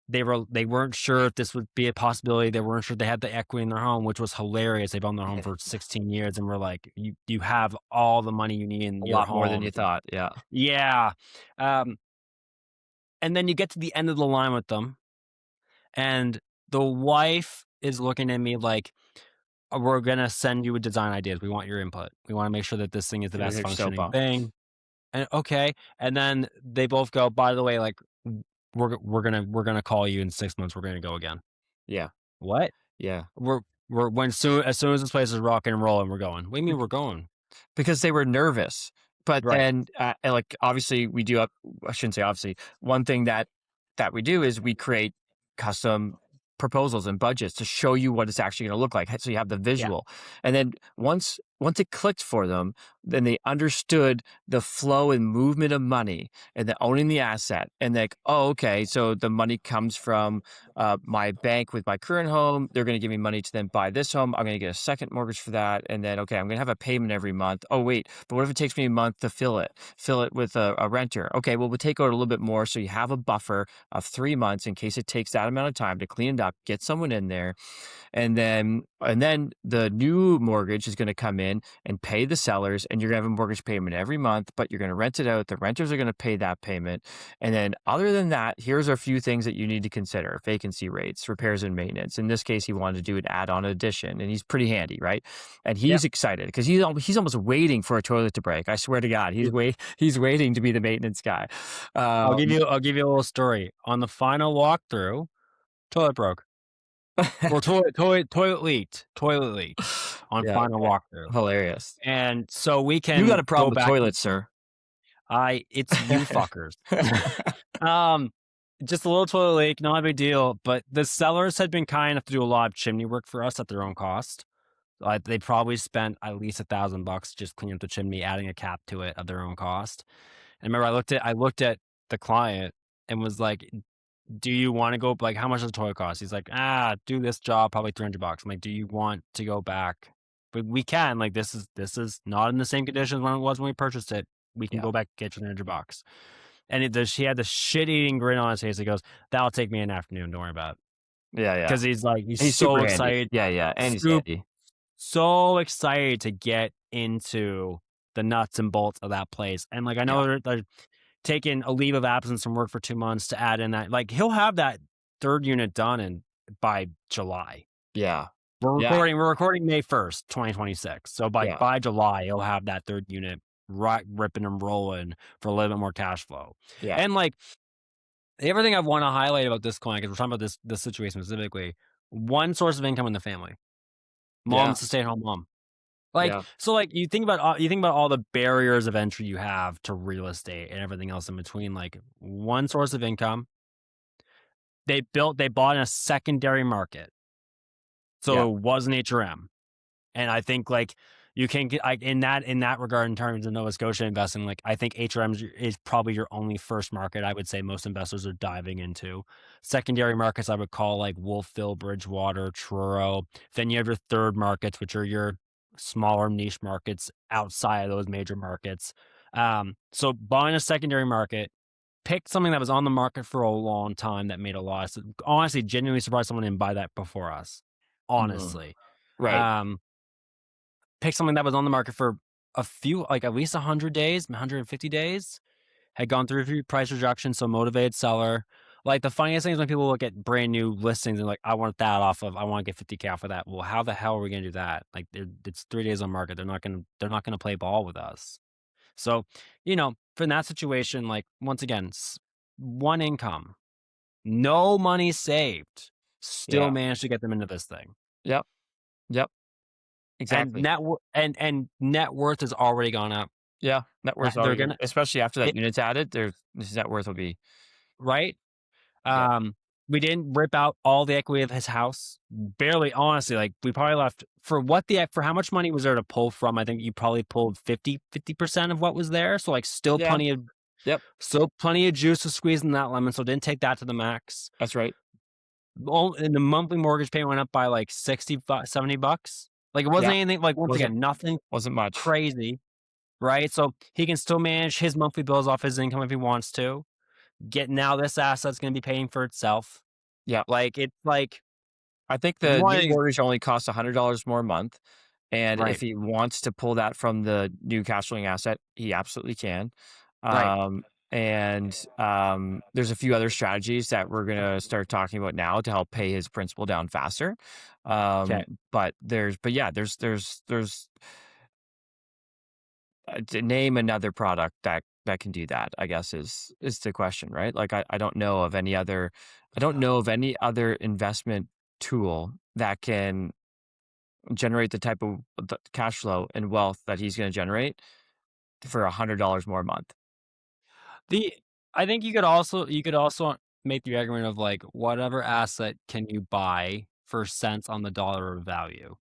they weren't sure if this would be a possibility. They weren't sure they had the equity in their home, which was hilarious. They've owned their home for 16 years, and we're like, you have all the money you need in A your lot more than home. you thought. Yeah. Yeah. And then you get to the end of the line with them, and the wife is looking at me like, we're gonna send you a design ideas. We want your input. We want to make sure that this thing is the They're best so functioning pumped. thing. And okay. And then they both go, by the way, like we're gonna call you in 6 months. We're gonna go again. Yeah. What? Yeah. We're as soon as this place is rocking and rolling, we're going. What do you mean we're going? Because they were nervous. But Right. then, like, obviously, we do have, I shouldn't say obviously, one thing that we do is we create custom proposals and budgets to show you what it's actually going to look like. So you have the Yeah. visual. And then once it clicked for them, then they understood the flow and movement of money and then owning the asset. And like, oh, okay, so the money comes from my bank with my current home. They're going to give me money to then buy this home. I'm going to get a second mortgage for that. And then, okay, I'm going to have a payment every month. Oh, wait, but what if it takes me a month to fill it with a renter? Okay, well, we'll take out a little bit more. So you have a buffer of 3 months in case it takes that amount of time to clean it up, get someone in there. And then the new mortgage is going to come in and pay the sellers, and you're going to have a mortgage payment every month, but you're going to rent it out. The renters are going to pay that payment. And then other than that, here's a few things that you need to consider: vacancy rates, repairs and maintenance. In this case, he wanted to do an add-on addition, and he's pretty handy, right? And Yep. he's excited because he's almost waiting for a toilet to break. I swear to God, he's waiting to be the maintenance guy. I'll give you a little story. On the final walkthrough, toilet broke. Or toilet leaked on Yeah, final walkthrough. hilarious. And so we You can got a go problem with back. toilets, sir. It's you fuckers. Um, just a little toilet leak, not a big deal. But the sellers had been kind enough to do a lot of chimney work for us at their own cost. They probably spent at least $1,000 just cleaning up the chimney, adding a cap to it at their own cost. And remember, I looked at the client and was like, do you want to go, like, how much does the toilet cost? He's like, do this job, probably $300. I'm like, do you want to go back? But we can, like, this is not in the same conditions when it was when we purchased it. We can Yeah. go back and get you $300. And he had the shit-eating grin on his face. He goes, that'll take me an afternoon. Don't worry about it. Yeah, yeah. Because he's like, he's He's so super handy. excited. Yeah, yeah, and he's Sup- handy. So excited to get into the nuts and bolts of that place. And like, I know they're taking a leave of absence from work for 2 months to add in that. Like, he'll have that third unit done by July. Yeah. We're Yeah. recording May 1st, 2026. So by July, he'll have that third unit ripping and rolling for a little bit more cash flow. Yeah. And like, everything I want to highlight about this client, because we're talking about this situation specifically, one source of income in the family. Mom's a stay-at-home mom. Like, so like you think about all the barriers of entry you have to real estate and everything else in between, like one source of income. They bought in a secondary market. So it was an HRM. And I think like you can get in that regard, in terms of Nova Scotia investing, like I think HRM is probably your only first market I would say most investors are diving into. Secondary markets I would call like Wolfville, Bridgewater, Truro. Then you have your third markets, which are your smaller niche markets outside of those major markets. So buying a secondary market, picked something that was on the market for a long time that made a loss. Honestly, genuinely surprised someone didn't buy that before us. Honestly. Right. Picked something that was on the market for a few, like at least 100 days, 150 days, had gone through a few price reductions, so motivated seller. Like the funniest thing is when people look at brand new listings and like, I want that I want to get 50K off of that. Well, how the hell are we going to do that? Like it's 3 days on market. They're not going to play ball with us. So, for that situation, like once again, one income, no money saved, still managed to get them into this thing. Yep. Exactly. And net worth has already gone up. Yeah, net worth already, especially after that unit's added, his net worth will be right. Yeah. We didn't rip out all the equity of his house. Barely, honestly. Like we probably left for how much money was there to pull from. I think you probably pulled 50% of what was there. So like still plenty of juice to squeeze in that lemon. So didn't take that to the max. That's right. And the monthly mortgage payment went up by like 60, $70. Like it wasn't Yeah, anything, like once wasn't again, nothing wasn't much. crazy, right? So he can still manage his monthly bills off his income if he wants to. Now this asset's going to be paying for itself. Yeah. Like it's like I think the one new of these, mortgage only costs $100 more a month, and if right, he wants to pull that from the new cash flowing asset, he absolutely can. right. There's a few other strategies that we're gonna start talking about now to help pay his principal down faster. Okay. There's to name another product that can do that, I guess is the question, right? Like I don't know of any other investment tool that can generate the type of the cash flow and wealth that he's going to generate for $100 more a month. The I think you could also make the argument of like whatever asset can you buy for cents on the dollar of value,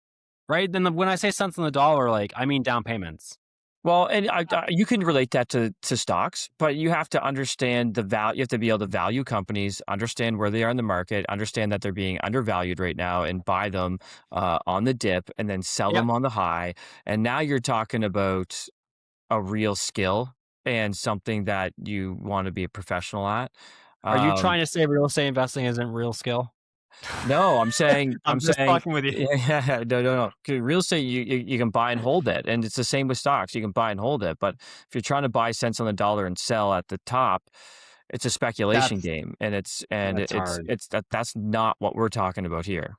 right? Then when I say cents on the dollar, like I mean down payments. Well, and you can relate that to stocks, but you have to understand the value. You have to be able to value companies, understand where they are in the market, understand that they're being undervalued right now, and buy them on the dip, and then sell Yep. them on the high. And now you're talking about a real skill and something that you want to be a professional at. Are you Um, trying to say real estate investing isn't real skill? No, I'm I'm just saying, fucking with you. yeah, no, no, no. 'Cause real estate, you can buy and hold it, and it's the same with stocks. You can buy and hold it, but if you're trying to buy cents on the dollar and sell at the top, it's a speculation That's game, and that's hard. that's not what we're talking about here.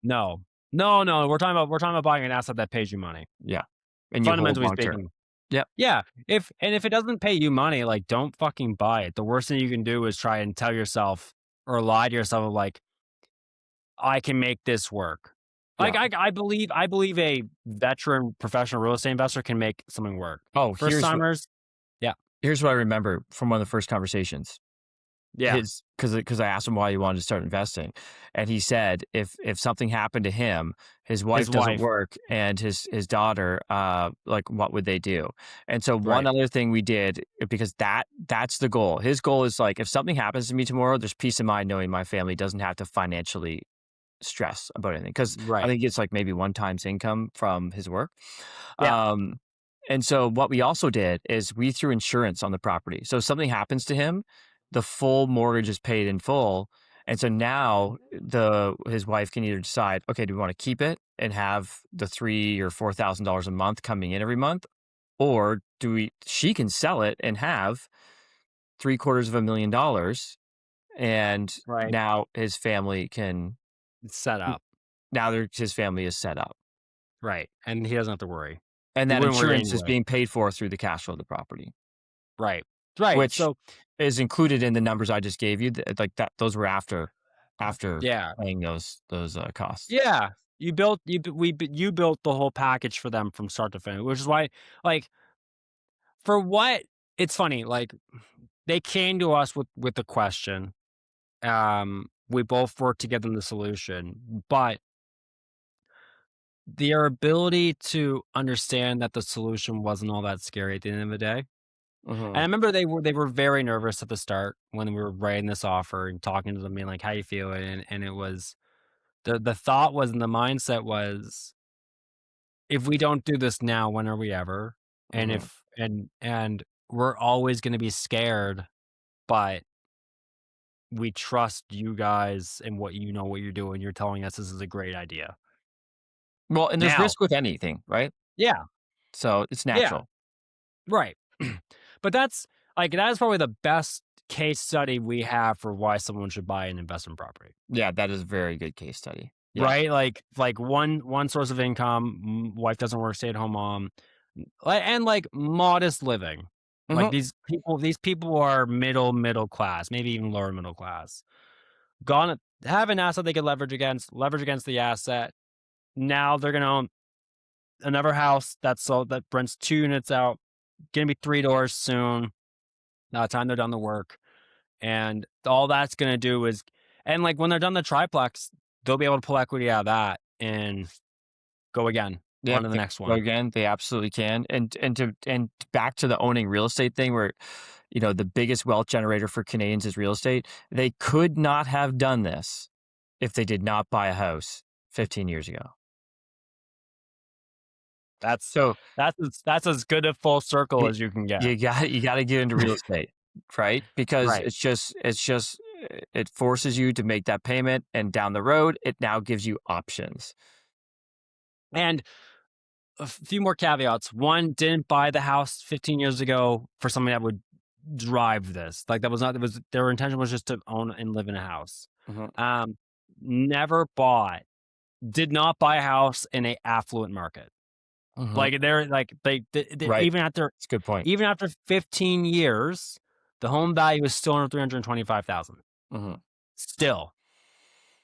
No. No, no, we're talking about buying an asset that pays you money, Yeah, and you hold fundamentally long term. speaking. Yep. Yeah, if it doesn't pay you money, like, don't fucking buy it. The worst thing you can do is try and tell yourself or lie to yourself of like, "I can make this work." Yeah. Like, I believe a veteran professional real estate investor can make something work. Oh, First timers, yeah, here's what I remember from one of the first conversations. yeah, His because I asked him why he wanted to start investing, and he said if something happened to him, his his wife doesn't wife, work, and his daughter, like what would they do? And so one right, other thing we did because that's the goal. His goal is like if something happens to me tomorrow, there's peace of mind knowing my family doesn't have to financially stress about anything because I right, think it's like maybe one times income from his work. yeah, Um, and so what we also did is we threw insurance on the property. So if something happens to him, the full mortgage is paid in full. And so now his wife can either decide, okay, do we want to keep it and have the $3,000 or $4,000 a month coming in every month, or she can sell it and have $750,000, and right, now his family can it's set up, his family is set up. right, and he doesn't have to worry. And He that wouldn't worry insurance is anyway. being paid for through the cash flow of the property, Right, right, which so is included in the numbers I just gave you. Like that, those were after yeah. paying those costs. Yeah, you built the whole package for them from start to finish, which is why, like, for what it's funny, like, they came to us with the question, we both worked together in the solution, but their ability to understand that the solution wasn't all that scary at the end of the day, and I Mhm. remember they were very nervous at the start when we were writing this offer and talking to them being like, "How you feeling?" And it was the thought was and the mindset was if we don't do this now, when are we ever? And Mhm. if and we're always gonna be scared, but we trust you guys and what you're doing. You're telling us this is a great idea. Well, and there's Now risk with anything, right? yeah, So it's yeah, natural. right. But that's that is probably the best case study we have for why someone should buy an investment property, Yeah, that is a very good case study. Yeah. right? Like one source of income, wife doesn't work, stay-at-home mom. And, like, modest living. Like, Mhm. these people are middle class, maybe even lower middle class. Gonna have an asset they could leverage against the asset. Now they're gonna own another house that's sold that rents 2 units out, gonna be 3 doors soon, by the time they're done the work, and all that's gonna do is and, like, when they're done the triplex, they'll be able to pull equity out of that and go again, on Yep. to the next So one. again, they absolutely can. And back to the owning real estate thing where, the biggest wealth generator for Canadians is real estate. They could not have done this if they did not buy a house 15 years ago. That's as good a full circle as you can get. You got to get into real estate, right? Because Right. it forces you to make that payment, and down the road, it now gives you options. And a few more caveats. One, didn't buy the house 15 years ago for something that would drive this. Like that was not, their intention was just to own and live in a house. Mm-hmm. Did not buy a house in a affluent market. Mm-hmm. Like they're like, they Right. even after, That's a good point. Even after 15 years, the home value is still under 325,000. Mm-hmm. Still.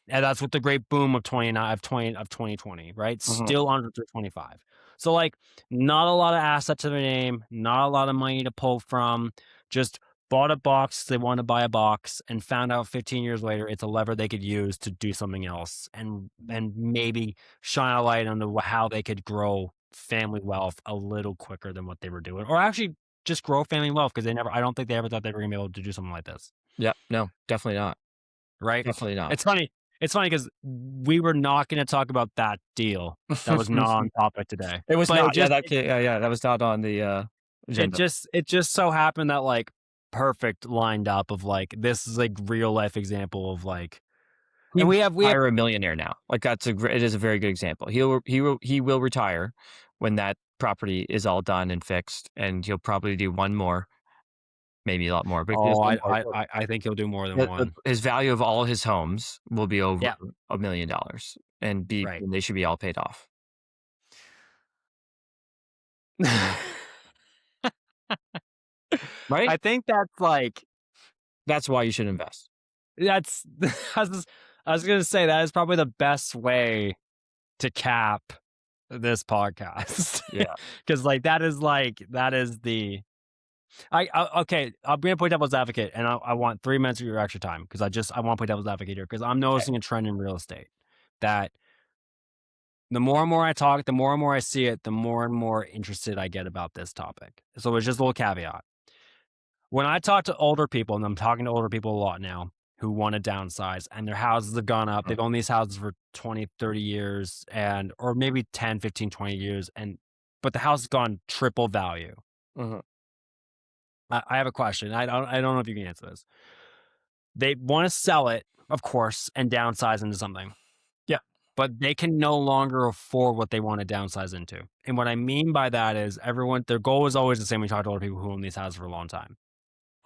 And that's with the great boom of 2020, right? Mm-hmm. Still under 325. So like not a lot of assets to their name, not a lot of money to pull from, just bought a box. They want to buy a box and found out 15 years later, it's a lever they could use to do something else and maybe shine a light on how they could grow family wealth a little quicker than what they were doing, or actually just grow family wealth. Cause I don't think they ever thought they were gonna be able to do something like this. Yeah, no, definitely not. Right. Definitely not. It's funny because we were not going to talk about that deal. That was not on topic today. It was but not. That was not on the agenda. It just so happened that like perfect lined up of like, this is like real life example of like, and we have hire a millionaire now. Like it is a very good example. He will retire when that property is all done and fixed, and he'll probably do one more, maybe a lot more. But I think he'll do more than one. His value of all his homes will be over $1 million, and they should be all paid off. Right? I think that's why you should invest. I was going to say that is probably the best way to cap this podcast. Yeah. Cause like, that is the, okay, I'm going to play devil's advocate, and I want 3 minutes of your extra time. Cause I want to play devil's advocate here. Cause I'm noticing a trend in real estate that the more and more I talk, the more and more I see it, the more and more interested I get about this topic. So it's just a little caveat. When I talk to older people, and I'm talking to older people a lot now who want to downsize, and their houses have gone up. They've owned these houses for 20, 30 years or maybe 10, 15, 20 years. But the house has gone triple value. Mm-hmm. I have a question. I don't know if you can answer this. They want to sell it, of course, and downsize into something. Yeah. But they can no longer afford what they want to downsize into. And what I mean by that is their goal is always the same when you talk to older people who own these houses for a long time.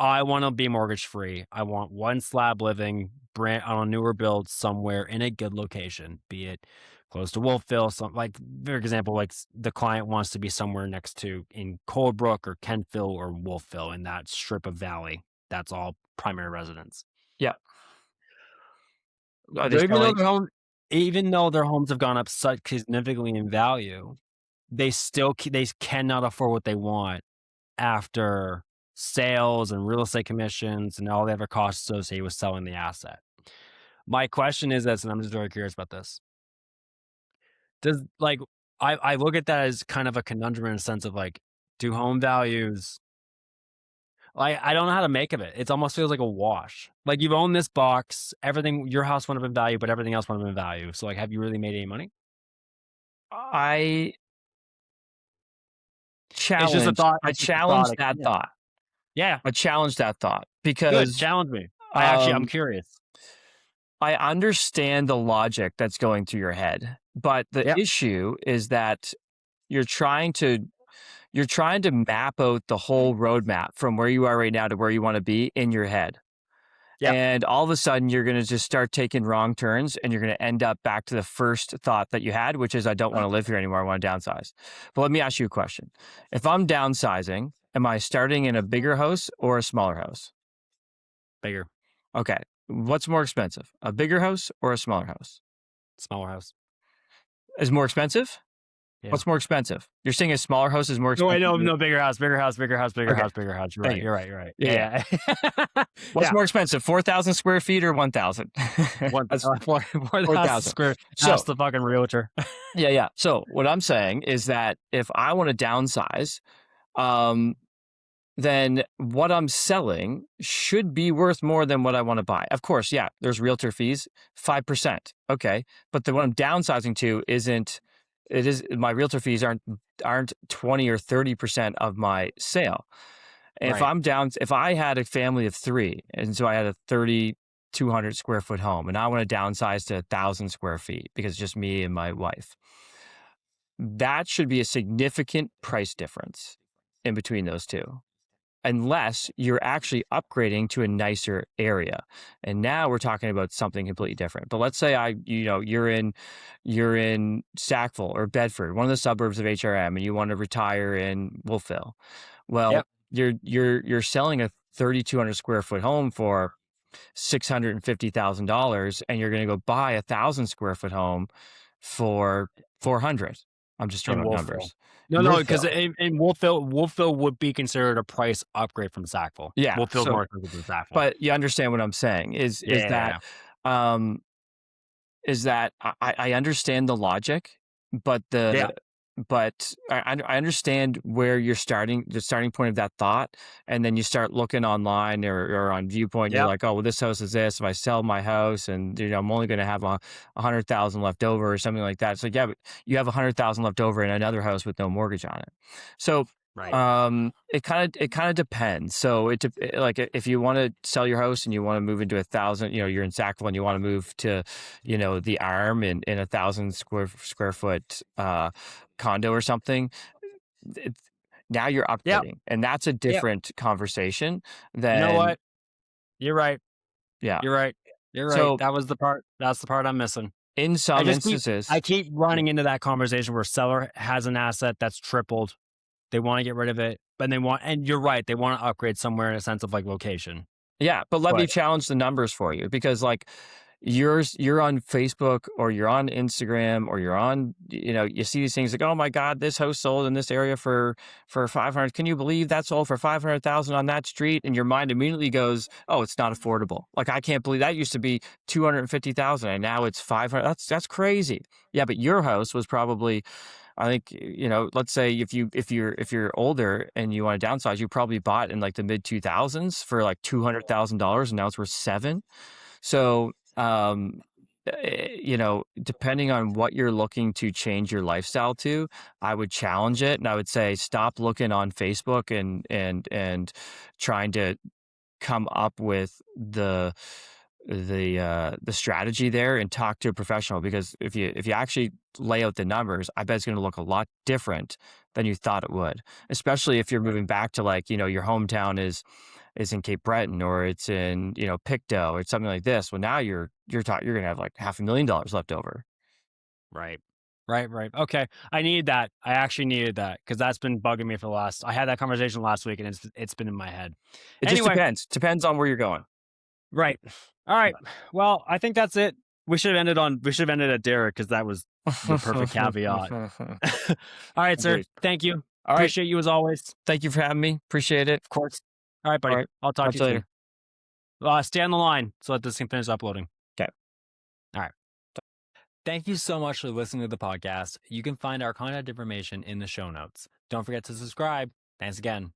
I want to be mortgage free. I want one slab living on a newer build somewhere in a good location, be it close to Wolfville. For example, like the client wants to be somewhere next to in Coldbrook or Kentville or Wolfville, in that strip of valley. That's all primary residence. Yeah. Even though their homes have gone up such significantly in value, they cannot afford what they want after sales and real estate commissions and all the other costs associated with selling the asset. My question is this, and I'm just very curious about this. I look at that as kind of a conundrum in a sense of like, do home values, I don't know how to make of it. It almost feels like a wash. Like, you've owned this box, your house went up in value, but everything else went up in value. So like, have you really made any money? I challenge that thought. Yeah. I challenge that thought because... Good, challenge me. I'm curious. I understand the logic that's going through your head, but the issue is that you're trying to map out the whole roadmap from where you are right now to where you want to be in your head. Yep. And all of a sudden you're going to just start taking wrong turns, and you're going to end up back to the first thought that you had, which is, I don't want to live here anymore. I want to downsize. But let me ask you a question. If I'm downsizing, am I starting in a bigger house or a smaller house? Bigger. Okay. What's more expensive, a bigger house or a smaller house? Smaller house. Is more expensive? Yeah. What's more expensive? You're saying a smaller house is more expensive? No, bigger house. You're right. Yeah. What's more expensive, 4,000 square feet or 1,000? 4,000 square. Ask the fucking realtor. Yeah. So what I'm saying is that if I want to downsize, then what I'm selling should be worth more than what I want to buy. Of course, yeah, there's realtor fees, 5%. Okay. But what I'm downsizing to my realtor fees aren't 20 or 30% of my sale. If I had a family of 3, and so I had a 3,200 square foot home, and I want to downsize to 1,000 square feet because it's just me and my wife, that should be a significant price difference in between those two, unless you're actually upgrading to a nicer area. And now we're talking about something completely different. But let's say you're in Sackville or Bedford, one of the suburbs of HRM, and you want to retire in Wolfville. Well, you're selling a 3,200 square foot home for $650,000, and you're going to go buy 1,000 square foot home for 400. I'm just throwing out numbers. No, because in Wolfville would be considered a price upgrade from Sackville. Yeah, Wolfville's more expensive than Sackville. But you understand what I'm saying is that I understand the logic, but but I understand where the starting point of that thought, and then you start looking online or on Viewpoint, you're like, oh, well, this house is this. If I sell my house and I'm only going to have 100,000 left over or something like that. It's like, yeah, but you have 100,000 left over in another house with no mortgage on it. So it kind of depends. So like if you want to sell your house and you want to move into 1,000, you're in Sackville and you want to move to, the Arm in 1,000 square foot condo or something, now you're upgrading, and that's a different conversation than. You know what? You're right. Yeah, you're right. So, that's the part I'm missing. In some instances, I keep running into that conversation where seller has an asset that's tripled. They want to get rid of it, and you're right, they want to upgrade somewhere in a sense of like location. Yeah, but let me challenge the numbers for you, because like you're on Facebook or you're on Instagram or you're on, you see these things like, oh my God, this house sold in this area for 500. Can you believe that sold for 500,000 on that street? And your mind immediately goes, oh, it's not affordable. Like, I can't believe that used to be 250,000 and now it's 500. That's crazy. Yeah, but your house was probably, I think, let's say if you're older and you want to downsize, you probably bought in like the mid 2000s for like $200,000 and now it's worth $7 million. So, depending on what you're looking to change your lifestyle to, I would challenge it. And I would say, stop looking on Facebook and trying to come up with the strategy there, and talk to a professional, because if you actually lay out the numbers, I bet it's going to look a lot different than you thought it would, especially if you're moving back to like, your hometown is in Cape Breton or it's in, Pictou or something like this. Well, now you're going to have like $500,000 left over. Right. Okay. I needed that. I actually needed that, because that's been bugging me for I had that conversation last week and it's been in my head. Just depends on where you're going. Right. All right. Well, I think that's it. We should have ended at Derek, because that was the perfect caveat. All right, sir. Thank you. Appreciate you as always. Thank you for having me. Appreciate it. Of course. All right, buddy. All right. I'll talk to you later. Stay on the line so that this can finish uploading. Okay. All right. Thank you so much for listening to the podcast. You can find our contact information in the show notes. Don't forget to subscribe. Thanks again.